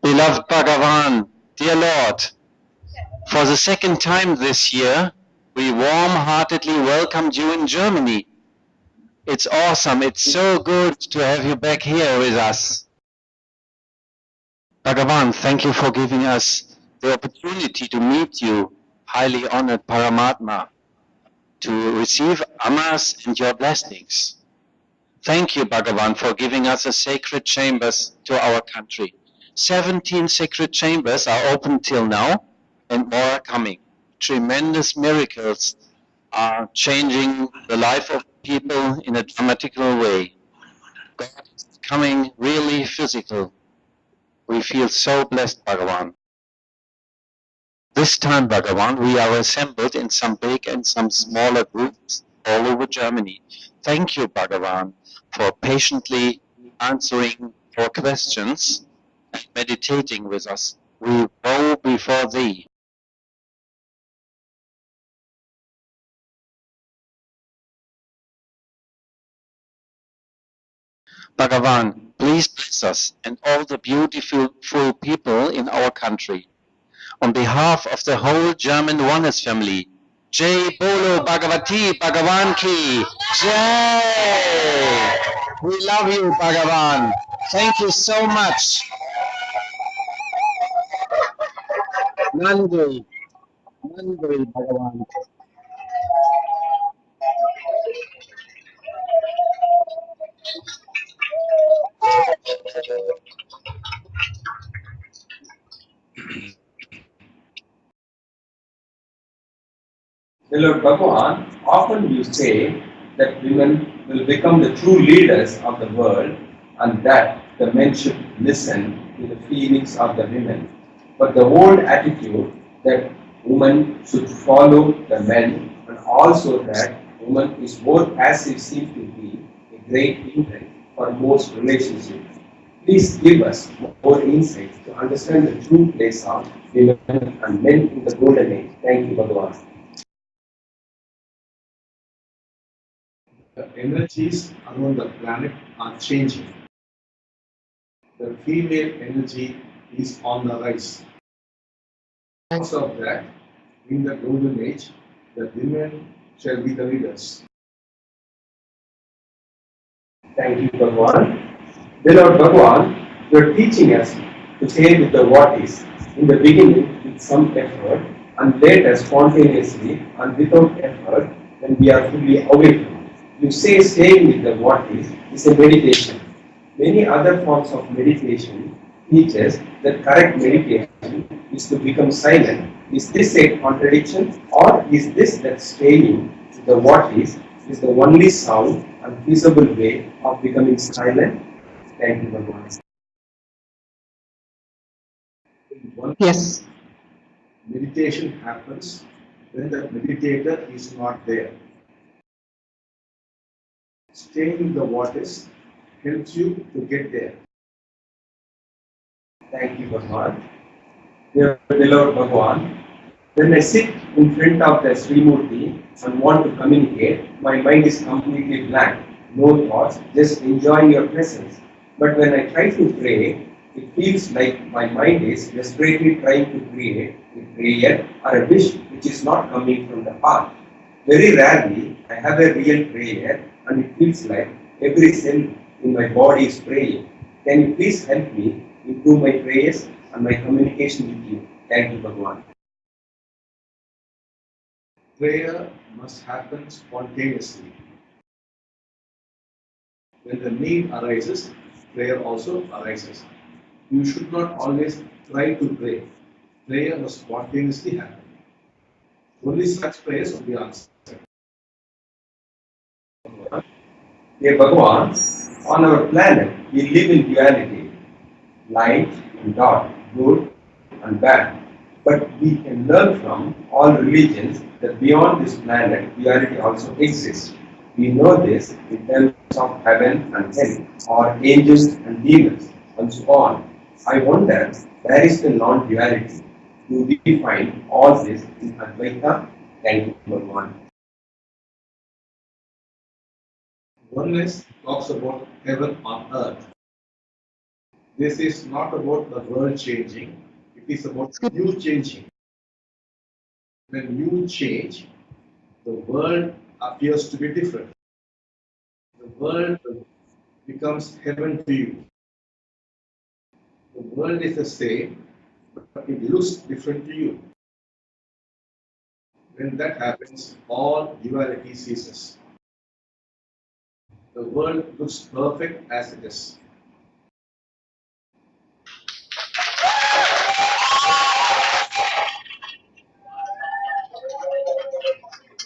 Beloved Bhagavan, dear Lord, for the second time this year, we warm-heartedly welcomed you in Germany. It's awesome. It's so good to have you back here with us. Bhagavan, thank you for giving us the opportunity to meet you, highly honored Paramatma, to receive Amma's and your blessings. Thank you, Bhagavan, for giving us the sacred chambers to our country. 17 sacred chambers are open till now, and more are coming. Tremendous miracles are changing the life of people in a dramatical way. God is becoming really physical. We feel so blessed, Bhagavan. This time, Bhagavan, we are assembled in some big and some smaller groups all over Germany. Thank you, Bhagavan, for patiently answering our questions and meditating with us. We bow before Thee. Bhagavan, please bless us and all the beautiful people in our country. On behalf of the whole German Oneness family, Jai Bolo Bhagavati Bhagavan Ki Jai! We love you, Bhagavan. Thank you so much. Nandri, Nandri, Bhagavan. Lord Bhagavan, often you say that women will become the true leaders of the world and that the men should listen to the feelings of the women. But the old attitude that women should follow the men and also that woman is more passive seems to be a great hindrance for most relationships. Please give us more insight to understand the true place of women and men in the golden age. Thank you, Bhagavan. The energies around the planet are changing. The female energy is on the rise. Because of that, in the golden age, the women shall be the leaders. Thank you, Bhagavan. Lord Bhagavan, you are teaching us to say with the what is, in the beginning with some effort, and later spontaneously and without effort when we are fully awakened. You say staying with the what is a meditation. Many other forms of meditation teach us that correct meditation is to become silent. Is this a contradiction, or is this that staying with the what is the only sound and feasible way of becoming silent? Thank you, Bhagavan. Yes. Meditation happens when the meditator is not there. Staying in the waters helps you to get there. Thank you, Bhagavan. Dear Lord Bhagavan, when I sit in front of the Srimurti and want to communicate, my mind is completely blank, no thoughts, just enjoying your presence. But when I try to pray, it feels like my mind is desperately trying to create a prayer or a wish which is not coming from the heart. Very rarely, I have a real prayer and it feels like every cell in my body is praying. Can you please help me improve my prayers and my communication with you? Thank you, Bhagavan. Prayer must happen spontaneously. When the need arises, prayer also arises. You should not always try to pray. Prayer must spontaneously happen. Only such prayers will be answered. Dear Bhagavan, on our planet we live in duality, light and dark, good and bad. But we can learn from all religions that beyond this planet, reality also exists. We know this in terms of heaven and hell, or angels and demons, and so on. I wonder, where is the non-duality? Do we find all this in Advaita? Thank you, Bhagavan. Oneness talks about heaven on earth. This is not about the world changing, it is about you changing. When you change, the world appears to be different. The world becomes heaven to you. The world is the same, but it looks different to you. When that happens, all duality ceases. The world looks perfect as it is.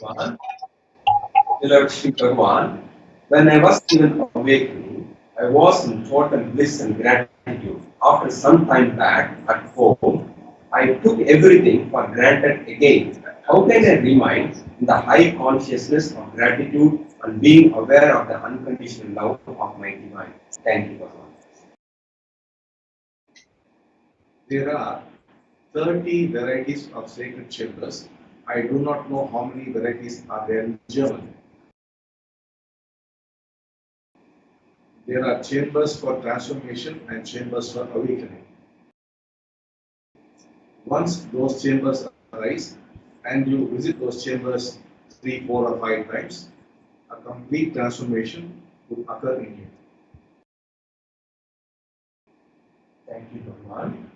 Bhagavan. Beloved Sri Bhagavan, when I was given awakening, I was in total bliss and gratitude. After some time back at home, I took everything for granted again. How can I remain in the high consciousness of gratitude and being aware of the unconditional love of my divine? Thank you, Bhagavan. There are 30 varieties of sacred chambers. I do not know how many varieties are there in German. There are chambers for transformation and chambers for awakening. Once those chambers arise and you visit those chambers 3, 4, or 5 times, a complete transformation will occur in you. Thank you, Bhagavan.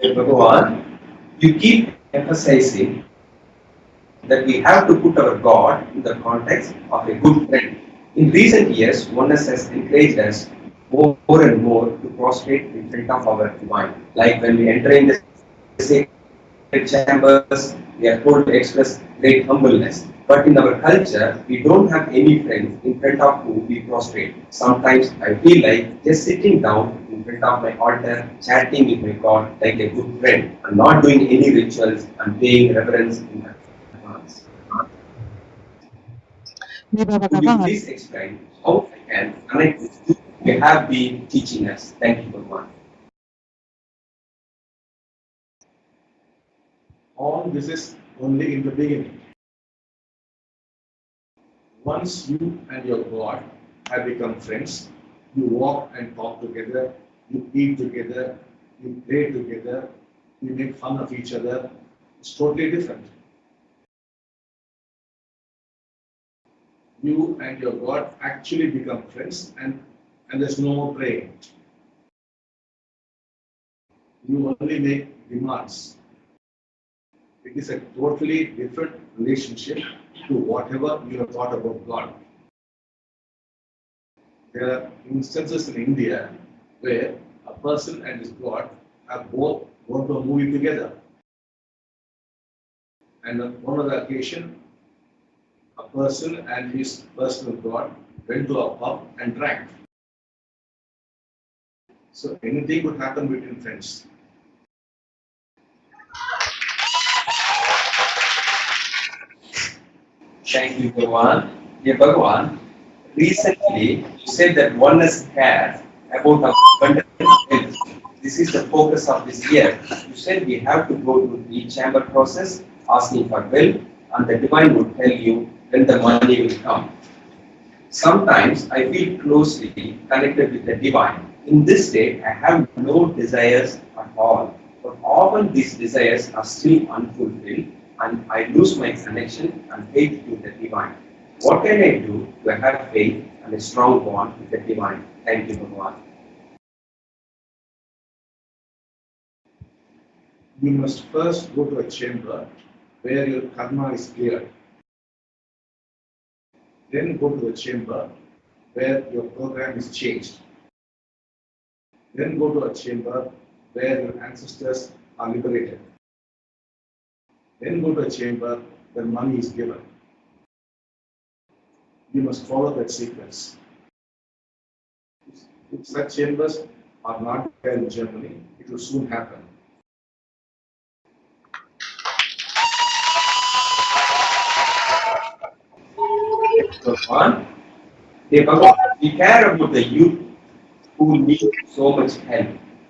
Dear Bhagavan, you keep emphasizing that we have to put our God in the context of a good friend. In recent years, oneness has encouraged us more and more to prostrate in front of our divine. Like when we enter in the sacred chambers, we are told to express great humbleness. But in our culture, we don't have any friends in front of whom we prostrate. Sometimes I feel like just sitting down in front of my altar, chatting with my God like a good friend, and not doing any rituals and paying reverence in advance. Could you please explain how I can connect with you? You have been teaching us. Thank you, Bhagavan. All this is only in the beginning. Once you and your God have become friends, you walk and talk together, you eat together, you play together, you make fun of each other. It's totally different. You and your God actually become friends, and there's no more praying. You only make demands. It is a totally different relationship to whatever you have thought about God. There are instances in India where a person and his God have both gone to a movie together. And on one other occasion, a person and his personal God went to a pub and drank. So anything could happen between friends. Thank you, Bhagavan. Dear Bhagavan, recently you said that oneness cares about abundant wealth. This is the focus of this year. You said we have to go through the chamber process, asking for wealth, and the divine will tell you when the money will come. Sometimes I feel closely connected with the divine. In this state, I have no desires at all. But often these desires are still unfulfilled and I lose my connection and faith to the divine. What can I do to have faith and a strong bond with the divine? Thank you, Bhagavan. You must first go to a chamber where your karma is cleared. Then go to the chamber where your program is changed. Then go to a chamber where your ancestors are liberated. Then go to a chamber where money is given. You must follow that sequence. Such chambers are not there in Germany. It will soon happen. Bhagavan, Bhagavan, we care about the youth who need so much help.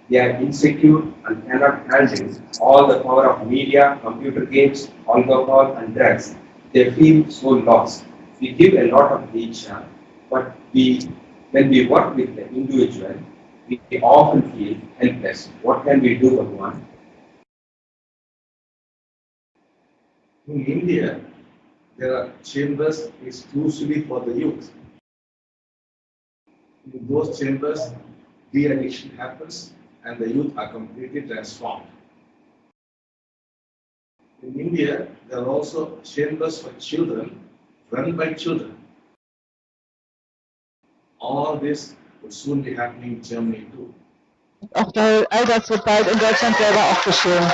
They are insecure and cannot handle all the power of media, computer games, alcohol, and drugs. They feel so lost. We give a lot of diksha, but when we work with the individual, we often feel helpless. What can we do, Bhagavan? In India, there are chambers exclusively for the youth. In those chambers, de-addiction happens and the youth are completely transformed. In India, there are also chambers for children run by children. All this will soon be happening in Germany too. Auch all das wird bald in Deutschland selber auch geschehen.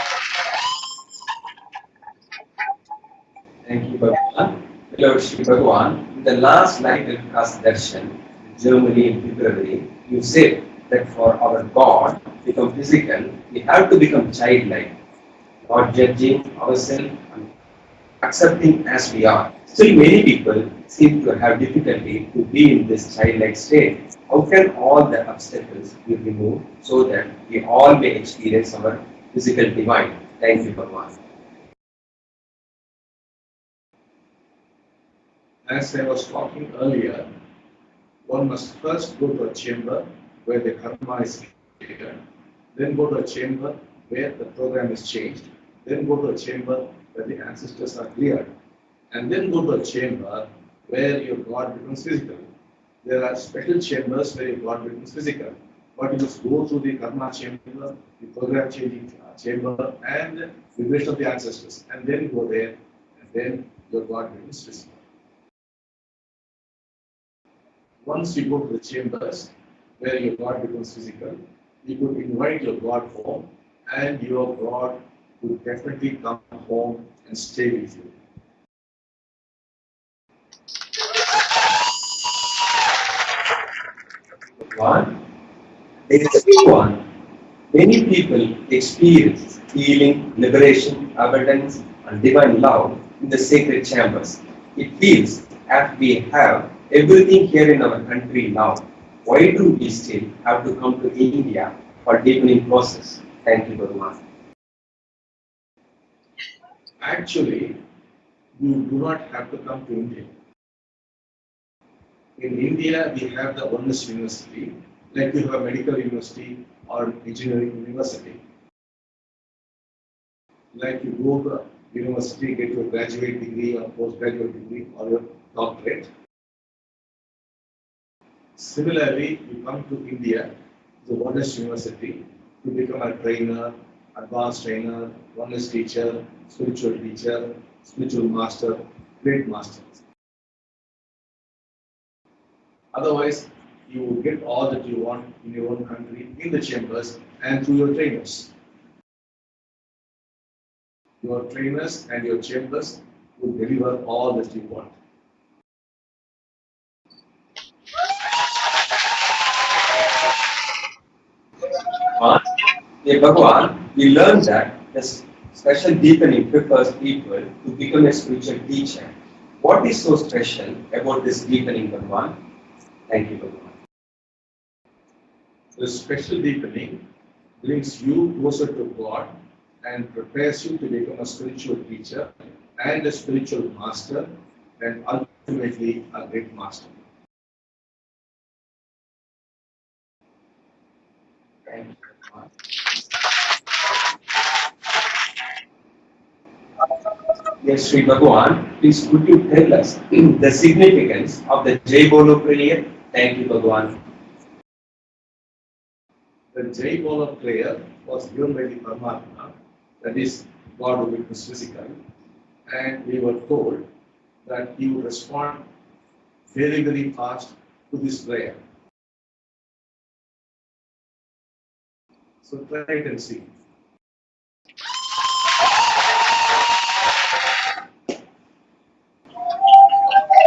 Thank you, Bhagavan. Lord Shri Bhagavan, in the last live webcast Darshan, in Germany in February, you said that for our God to become physical, we have to become childlike, not judging ourselves and accepting as we are. Still, many people seem to have difficulty to be in this childlike state. How can all the obstacles be removed so that we all may experience our physical divine? Thank you, Bhagavan. As I was talking earlier, one must first go to a chamber where the karma is created, then go to a chamber where the program is changed, then go to a chamber where the ancestors are cleared, and then go to a chamber where your God becomes physical. There are special chambers where your God becomes physical, but you must go through the karma chamber, the program changing chamber, and vibration of the ancestors, and then go there, and then your God becomes physical. Once you go to the chambers where your God becomes physical, you could invite your God home, and your God will definitely come home and stay with you. One, there is a big one. Many people experience healing, liberation, abundance, and divine love in the sacred chambers. It feels as we have everything here in our country now. Why do we still have to come to India for deepening process? Thank you, Bhagavan. Actually, you do not have to come to India. In India, we have the Oneness University, like we have a medical university or engineering university. Like you go to university, get your graduate degree or postgraduate degree or your doctorate. Similarly, you come to India, the Oneness University, to become a trainer, advanced trainer, Oneness teacher, spiritual master, great master. Otherwise, you will get all that you want in your own country, in the chambers, and through your trainers. Your trainers and your chambers will deliver all that you want. Bhagavan, we learned that the special deepening prepares people to become a spiritual teacher. What is so special about this deepening, Bhagavan? Thank you, Bhagavan. The special deepening brings you closer to God and prepares you to become a spiritual teacher and a spiritual master and ultimately a great master. Thank you, Bhagavan. Yes, Sri Bhagavan, please could you tell us the significance of the Jai Bolo prayer? Thank you, Bhagavan. The Jai Bolo prayer was given by the Paramatma, that is, God who becomes physical, and we were told that he would respond very, very fast to this prayer. So try it and see.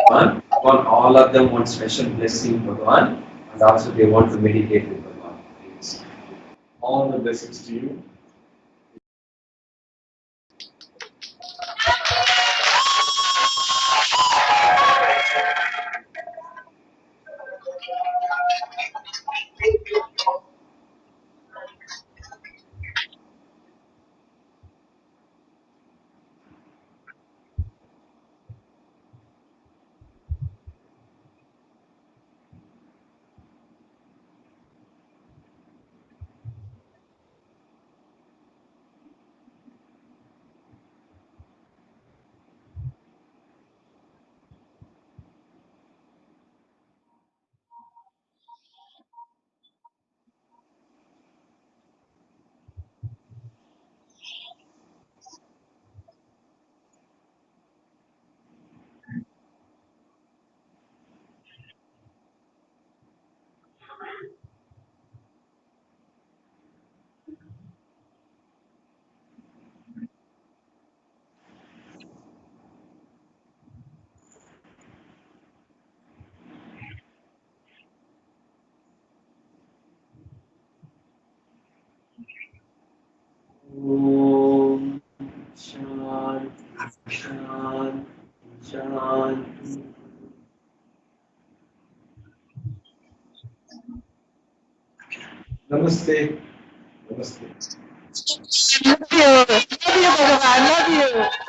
Bhagavan, upon all of them want special blessing, Bhagavan, and also they want to meditate with Bhagavan. Please. All the blessings to you. Om Shanti Shanti Shanti. Namaste. Namaste. Love you, Bhagavan, love you.